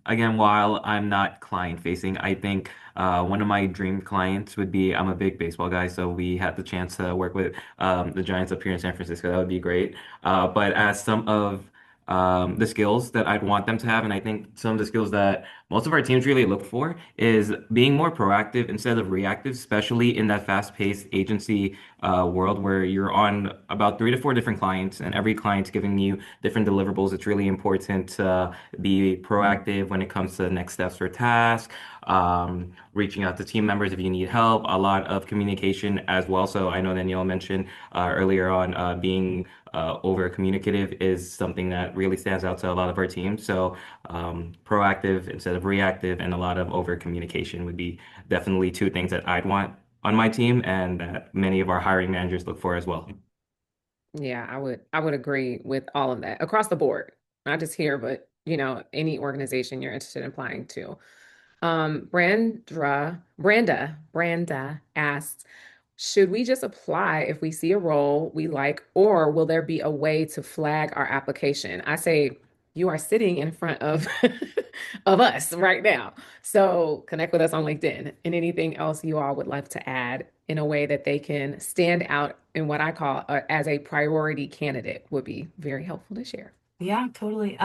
again, while I'm not client facing, I think one of my dream clients would be I'm a big baseball guy, so we had the chance to work with the Giants up here in San Francisco. That would be great. But as some of the skills that I'd want them to have, and I think some of the skills that most of our teams really look for is being more proactive instead of reactive, especially in that fast-paced agency world where you're on about 3 to 4 different clients, and every client's giving you different deliverables. It's really important to be proactive when it comes to next steps for tasks, reaching out to team members if you need help, a lot of communication as well. So I know Danielle mentioned earlier on being over communicative is something that really stands out to a lot of our teams. So proactive instead of reactive and a lot of over communication would be definitely 2 things that I'd want on my team and that many of our hiring managers look for as well. Yeah, I would agree with all of that across the board, not just here, but any organization you're interested in applying to. Branda asks, should we just apply if we see a role we like, or will there be a way to flag our application? I say you are sitting in front of of us right now. So connect with us on LinkedIn and anything else you all would like to add in a way that they can stand out in what I call as a priority candidate would be very helpful to share. Yeah, totally.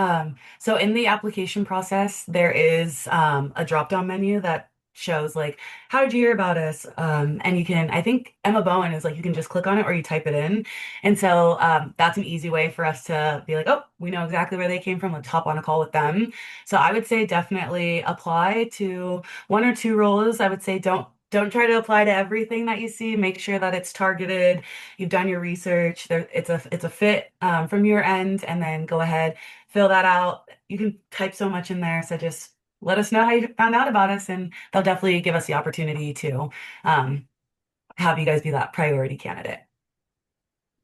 So in the application process, there is a drop-down menu that shows like, how did you hear about us? And you can, I think Emma Bowen is like, you can just click on it or you type it in. And so that's an easy way for us to be like, oh, we know exactly where they came from. Let's hop on a call with them. So I would say definitely apply to 1 or 2 roles. I would say don't try to apply to everything that you see. Make sure that it's targeted. You've done your research. It's a fit from your end, and then go ahead, fill that out. You can type so much in there. So just let us know how you found out about us, and they'll definitely give us the opportunity to have you guys be that priority candidate.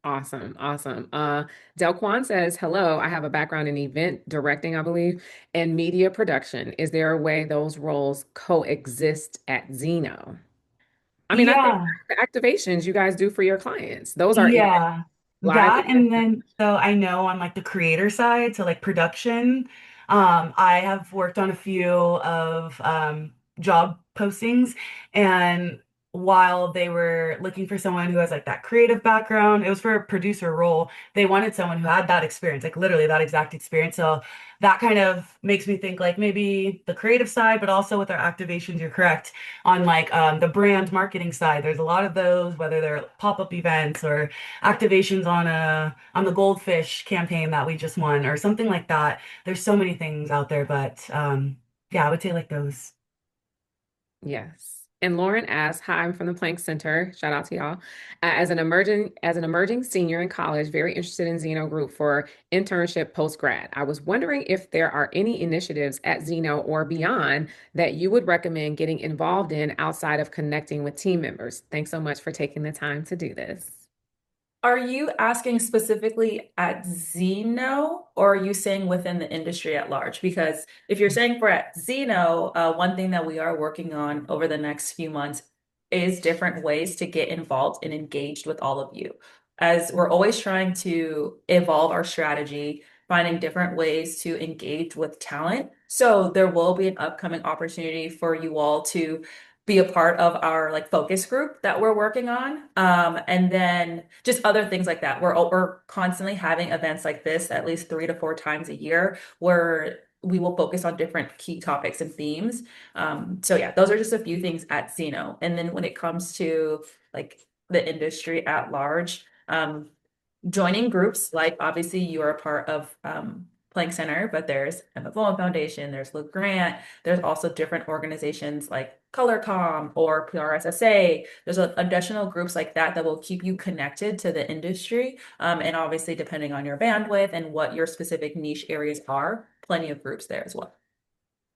Awesome, awesome. Delquan says, hello, I have a background in event directing, I believe, and media production. Is there a way those roles coexist at Zeno? I mean, I think Yeah. the activations you guys do for your clients, those are Yeah, live that and events. then so I know on like the creator side, so like production, I have worked on a few of job postings, and while they were looking for someone who has like that creative background, it was for a producer role. They wanted someone who had that experience, like literally that exact experience. So that kind of makes me think like maybe the creative side, but also with our activations, you're correct on like the brand marketing side. There's a lot of those, whether they're pop-up events or activations on the goldfish campaign that we just won or something like that. There's so many things out there, but yeah, I would say like those. Yes. And Lauren asks, hi, I'm from the Planck Center. Shout out to y'all. As an emerging senior in college, very interested in Zeno Group for internship post grad. I was wondering if there are any initiatives at Zeno or beyond that you would recommend getting involved in outside of connecting with team members. Thanks so much for taking the time to do this. Are you asking specifically at Zeno, or are you saying within the industry at large? Because if you're saying for at Zeno, one thing that we are working on over the next few months is different ways to get involved and engaged with all of you. As we're always trying to evolve our strategy, finding different ways to engage with talent. So there will be an upcoming opportunity for you all to be a part of our like focus group that we're working on. And then just other things like that. We're constantly having events like this at least 3 to 4 times a year where we will focus on different key topics and themes. So yeah, those are just a few things at Zeno. And then when it comes to like the industry at large, joining groups like obviously you are a part of Planck Center, but there's Emma Bowen Foundation, there's Luke Grant, there's also different organizations like ColorCom or PRSSA. There's additional groups like that that will keep you connected to the industry. And obviously, depending on your bandwidth and what your specific niche areas are, plenty of groups there as well.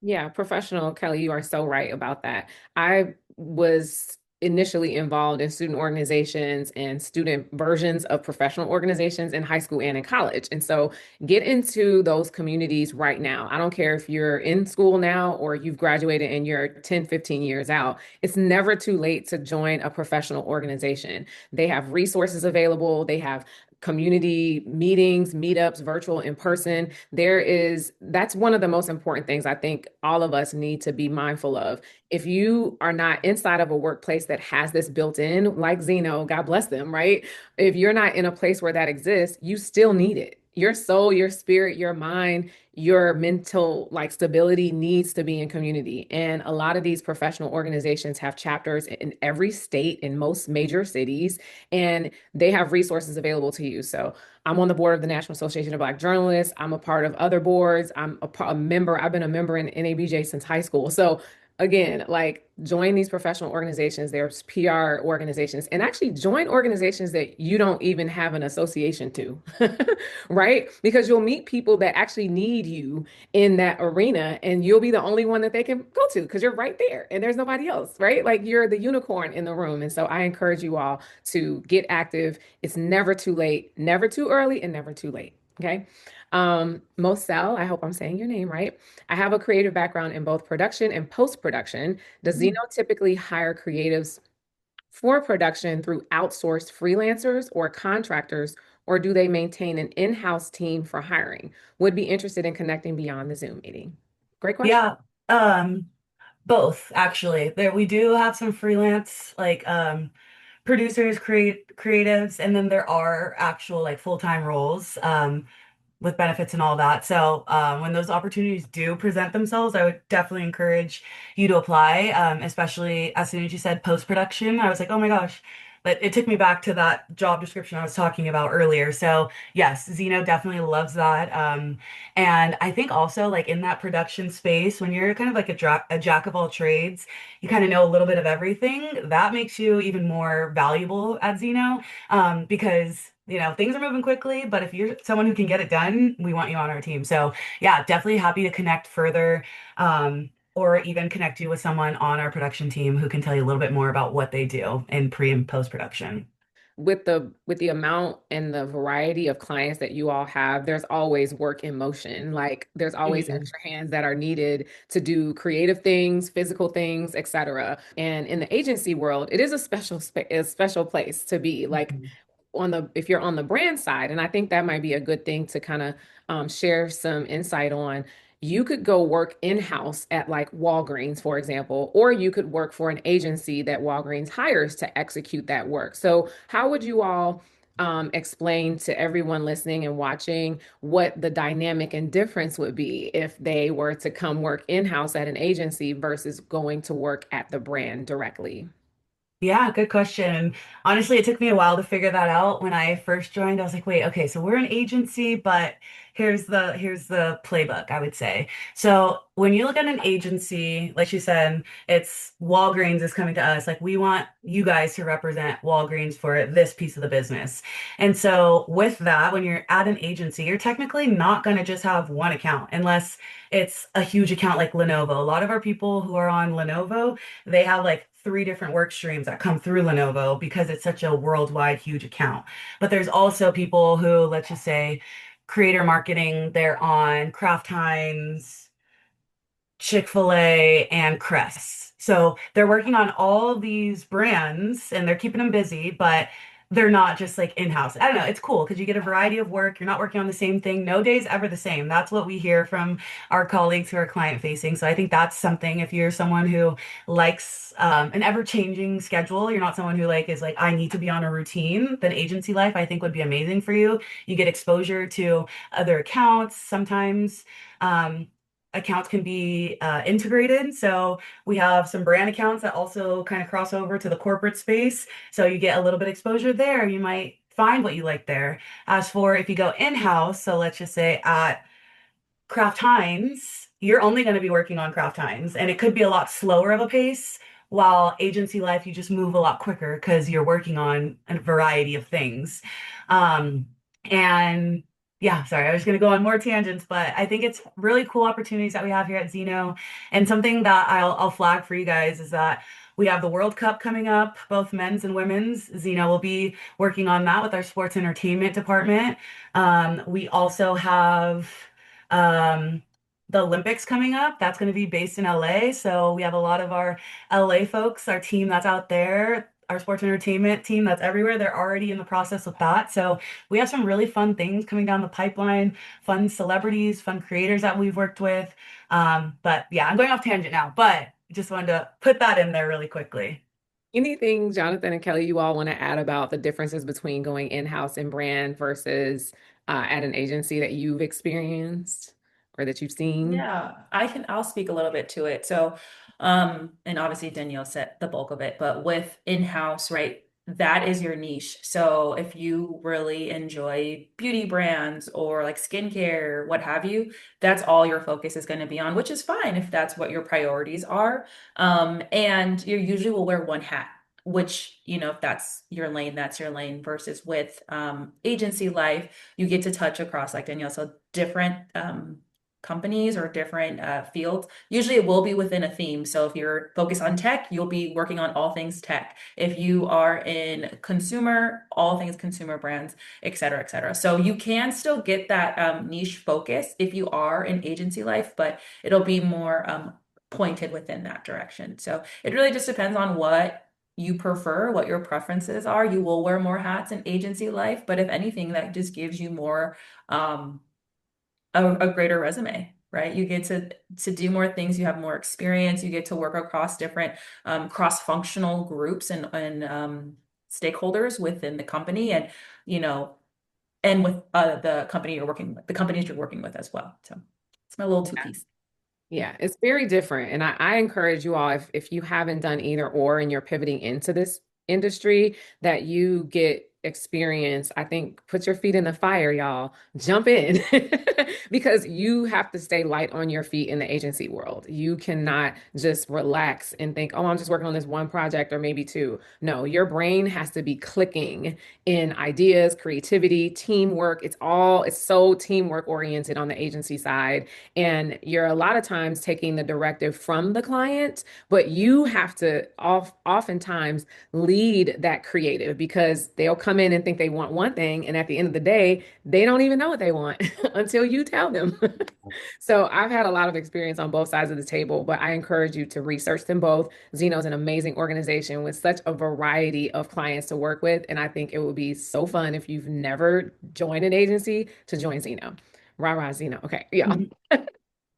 Yeah, professional, Kelly, you are so right about that. I was initially involved in student organizations and student versions of professional organizations in high school and in college. And so get into those communities right now. I don't care if you're in school now or you've graduated and you're 10, 15 years out. It's never too late to join a professional organization. They have resources available. They have community meetings, meetups, virtual, in person. That's one of the most important things I think all of us need to be mindful of. If you are not inside of a workplace that has this built in, like Zeno, God bless them, right? If you're not in a place where that exists, you still need it. Your soul, your spirit, your mind, your mental like stability needs to be in community. And a lot of these professional organizations have chapters in every state, in most major cities, and they have resources available to you. So I'm on the board of the National Association of Black Journalists. I'm a part of other boards. I'm a member. I've been a member in NABJ since high school. So again, like join these professional organizations. There's PR organizations, and actually join organizations that you don't even have an association to, right? Because you'll meet people that actually need you in that arena, and you'll be the only one that they can go to because you're right there and there's nobody else, right? Like you're the unicorn in the room. And so I encourage you all to get active. It's never too late, never too early, and never too late. Okay. Mosel, I hope I'm saying your name right. I have a creative background in both production and post-production. Does Zeno typically hire creatives for production through outsourced freelancers or contractors, or do they maintain an in-house team for hiring? Would be interested in connecting beyond the Zoom meeting. Great question. Yeah, both actually. There we do have some freelance like producers, creatives, and then there are actual like full-time roles. With benefits and all that. So when those opportunities do present themselves, I would definitely encourage you to apply, especially as soon as you said post-production. I was like, oh my gosh. But it took me back to that job description I was talking about earlier. So yes, Zeno definitely loves that. And I think also like in that production space, when you're kind of like a jack of all trades, you kind of know a little bit of everything. That makes you even more valuable at Zeno, because things are moving quickly, but if you're someone who can get it done, we want you on our team. So yeah, definitely happy to connect further, or even connect you with someone on our production team who can tell you a little bit more about what they do in pre and post production. With the amount and the variety of clients that you all have, there's always work in motion. Like there's always extra hands that are needed to do creative things, physical things, etc. And in the agency world, it is a special place to be. Like if you're on the brand side, and I think that might be a good thing to kind of share some insight on. You could go work in-house at like Walgreens, for example, or you could work for an agency that Walgreens hires to execute that work. So how would you all explain to everyone listening and watching what the dynamic and difference would be if they were to come work in-house at an agency versus going to work at the brand directly? Yeah, good question. Honestly, it took me a while to figure that out. When I first joined, I was like, wait, okay, so we're an agency, but here's the playbook, I would say. So when you look at an agency, like you said, it's Walgreens is coming to us. Like we want you guys to represent Walgreens for this piece of the business. And so with that, when you're at an agency, you're technically not going to just have one account unless it's a huge account like Lenovo. A lot of our people who are on Lenovo, they have like 3 different work streams that come through Lenovo because it's such a worldwide huge account. But there's also people who, let's just say, creator marketing, they're on Kraft Heinz, Chick-fil-A, and Crest. So they're working on all these brands and they're keeping them busy, but they're not just like in-house. I don't know. It's cool because you get a variety of work. You're not working on the same thing. No day's ever the same. That's what we hear from our colleagues who are client facing. So I think that's something if you're someone who likes an ever-changing schedule, you're not someone who like is like, I need to be on a routine, then agency life I think would be amazing for you. You get exposure to other accounts. Sometimes accounts can be integrated. So we have some brand accounts that also kind of cross over to the corporate space. So you get a little bit exposure there. You might find what you like there. As for if you go in-house, so let's just say at Kraft Heinz, you're only going to be working on Kraft Heinz, and it could be a lot slower of a pace. While agency life, you just move a lot quicker because you're working on a variety of things. Um, and yeah, sorry, I was going to go on more tangents, but I think it's really cool opportunities that we have here at Zeno. And something that I'll flag for you guys is that we have the World Cup coming up, both men's and women's. Zeno will be working on that with our sports entertainment department. We also have um, the Olympics coming up. That's going to be based in LA. So we have a lot of our LA folks, our team that's out there, our sports entertainment team that's everywhere. They're already in the process with that. So we have some really fun things coming down the pipeline, fun celebrities, fun creators that we've worked with. But yeah, I'm going off tangent now, but just wanted to put that in there really quickly. Anything, Jonathan and Kelly, you all want to add about the differences between going in-house and brand versus at an agency that you've experienced or that you've seen? Yeah, I'll speak a little bit to it. So, and obviously Danielle said the bulk of it, but with in-house, right, that is your niche. So if you really enjoy beauty brands or like skincare, what have you, that's all your focus is going to be on, which is fine if that's what your priorities are. And you usually will wear one hat, which, if that's your lane, that's your lane versus with agency life, you get to touch across, like Danielle, so different companies or different fields. Usually it will be within a theme. So if you're focused on tech, you'll be working on all things tech. If you are in consumer, all things consumer brands, et cetera, et cetera. So you can still get that niche focus if you are in agency life, but it'll be more pointed within that direction. So it really just depends on what you prefer, what your preferences are. You will wear more hats in agency life, but if anything, that just gives you more a greater resume, right? You get to do more things, you have more experience, you get to work across different cross-functional groups and stakeholders within the company and and with the company you're working with, the companies you're working with as well. So it's my little two piece. Yeah, it's very different. And I encourage you all, if you haven't done either or and you're pivoting into this industry, that you get experience. I think put your feet in the fire, y'all. Jump in because you have to stay light on your feet in the agency world. You cannot just relax and think, oh, I'm just working on this one project or maybe two. No, your brain has to be clicking in ideas, creativity, teamwork. It's so teamwork oriented on the agency side. And you're a lot of times taking the directive from the client, but you have to oftentimes lead that creative because they'll come in and think they want one thing. And at the end of the day, they don't even know what they want until you tell them. So I've had a lot of experience on both sides of the table, but I encourage you to research them both. Zeno's an amazing organization with such a variety of clients to work with. And I think it would be so fun if you've never joined an agency to join Zeno. Rah, rah, Zeno. Okay. Yeah.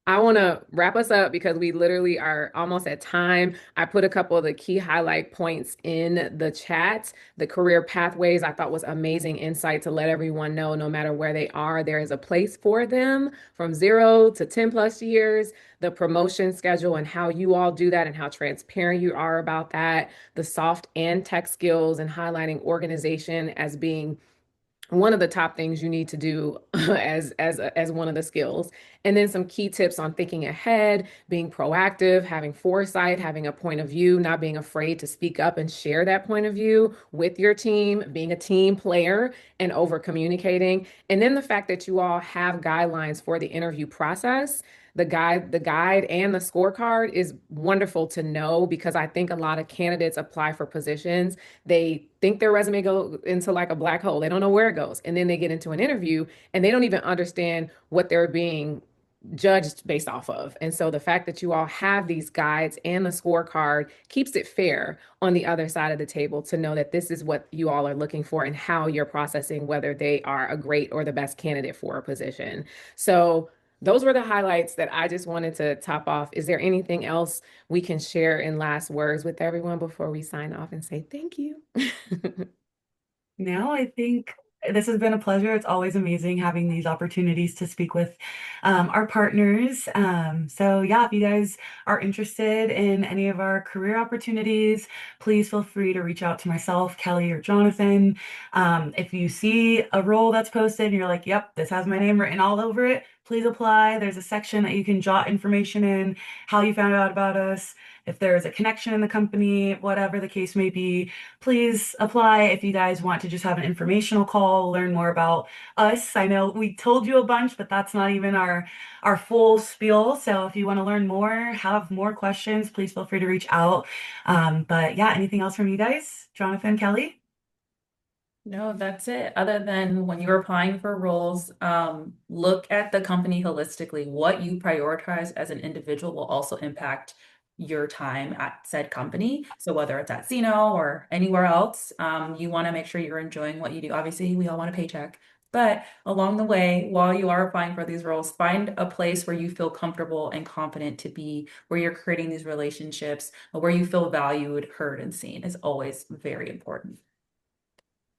I want to wrap us up because we literally are almost at time. I put a couple of the key highlight points in the chat. The career pathways I thought was amazing insight to let everyone know no matter where they are, there is a place for them from 0 to 10 plus years. The promotion schedule and how you all do that and how transparent you are about that. The soft and tech skills and highlighting organization as being one of the top things you need to do as one of the skills. And then some key tips on thinking ahead, being proactive, having foresight, having a point of view, not being afraid to speak up and share that point of view with your team, being a team player and over communicating. And then the fact that you all have guidelines for the interview process. The guide and the scorecard is wonderful to know because I think a lot of candidates apply for positions. They think their resume go into like a black hole. They don't know where it goes. And then they get into an interview and they don't even understand what they're being judged based off of. And so the fact that you all have these guides and the scorecard keeps it fair on the other side of the table to know that this is what you all are looking for and how you're processing whether they are a great or the best candidate for a position. So those were the highlights that I just wanted to top off. Is there anything else we can share in last words with everyone before we sign off and say thank you? No, I think this has been a pleasure. It's always amazing having these opportunities to speak with our partners. So yeah, if you guys are interested in any of our career opportunities, please feel free to reach out to myself, Kelly, or Jonathan. If you see a role that's posted and you're like, yep, this has my name written all over it, please apply. There's a section that you can jot information in, how you found out about us, if there's a connection in the company, whatever the case may be, please apply if you guys want to just have an informational call, learn more about us. I know we told you a bunch, but that's not even our full spiel. So if you want to learn more, have more questions, please feel free to reach out. But yeah, anything else from you guys? Jonathan, Kelly? No, that's it. Other than when you're applying for roles, look at the company holistically. What you prioritize as an individual will also impact your time at said company. So whether it's at Zeno or anywhere else, you want to make sure you're enjoying what you do. Obviously, we all want a paycheck. But along the way, while you are applying for these roles, find a place where you feel comfortable and confident to be, where you're creating these relationships, where you feel valued, heard, and seen is always very important.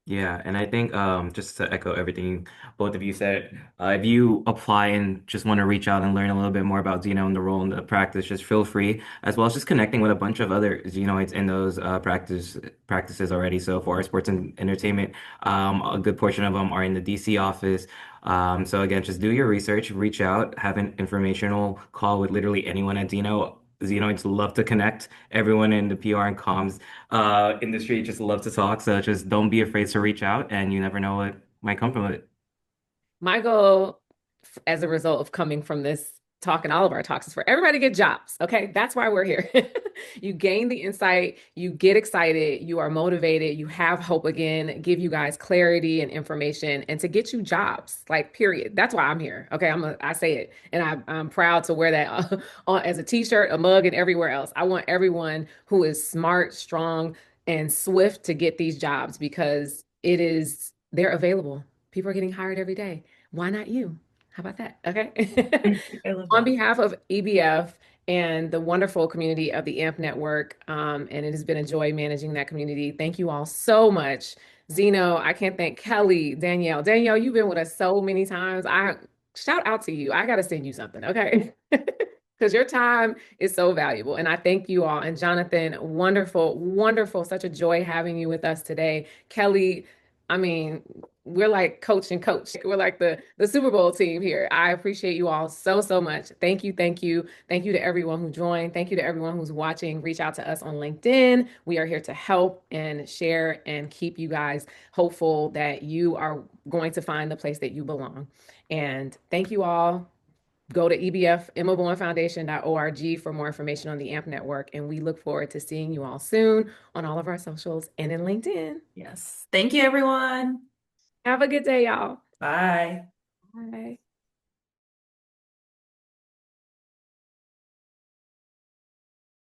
Yeah, and I think just to echo everything both of you said, if you apply and just want to reach out and learn a little bit more about Zeno and the role and the practice, just feel free, as well as just connecting with a bunch of other Zenoids in those practices already. So for our sports and entertainment, a good portion of them are in the DC office. So again, just do your research, reach out, have an informational call with literally anyone at Zeno. Zenoids love to connect. Everyone in the PR and comms industry just love to talk. So just don't be afraid to reach out, and you never know what might come from it. My goal as a result of coming from this talk and all of our talks is for everybody to get jobs. Okay. That's why we're here. You gain the insight, you get excited, you are motivated, you have hope again, give you guys clarity and information and to get you jobs, like period. That's why I'm here. Okay. I say it and I'm proud to wear that on as a t-shirt, a mug and everywhere else. I want everyone who is smart, strong and swift to get these jobs because they're available. People are getting hired every day. Why not you? How about that? Okay. I love On that. behalf of EBF and the wonderful community of the AMP Network, and it has been a joy managing that community. Thank you all so much. Zeno, I can't thank Kelli, Danielle. Danielle, you've been with us so many times. I shout out to you. I got to send you something, okay? Because your time is so valuable. And I thank you all. And Jonathan, wonderful, wonderful. Such a joy having you with us today. Kelli, I mean, we're like coach and coach. We're like the Super Bowl team here. I appreciate you all so, so much. Thank you. Thank you. Thank you to everyone who joined. Thank you to everyone who's watching. Reach out to us on LinkedIn. We are here to help and share and keep you guys hopeful that you are going to find the place that you belong. And thank you all. Go to ebfemmabowenfoundation.org for more information on the AMP network. And we look forward to seeing you all soon on all of our socials and in LinkedIn. Yes. Thank you, everyone. Have a good day, y'all. Bye. Bye.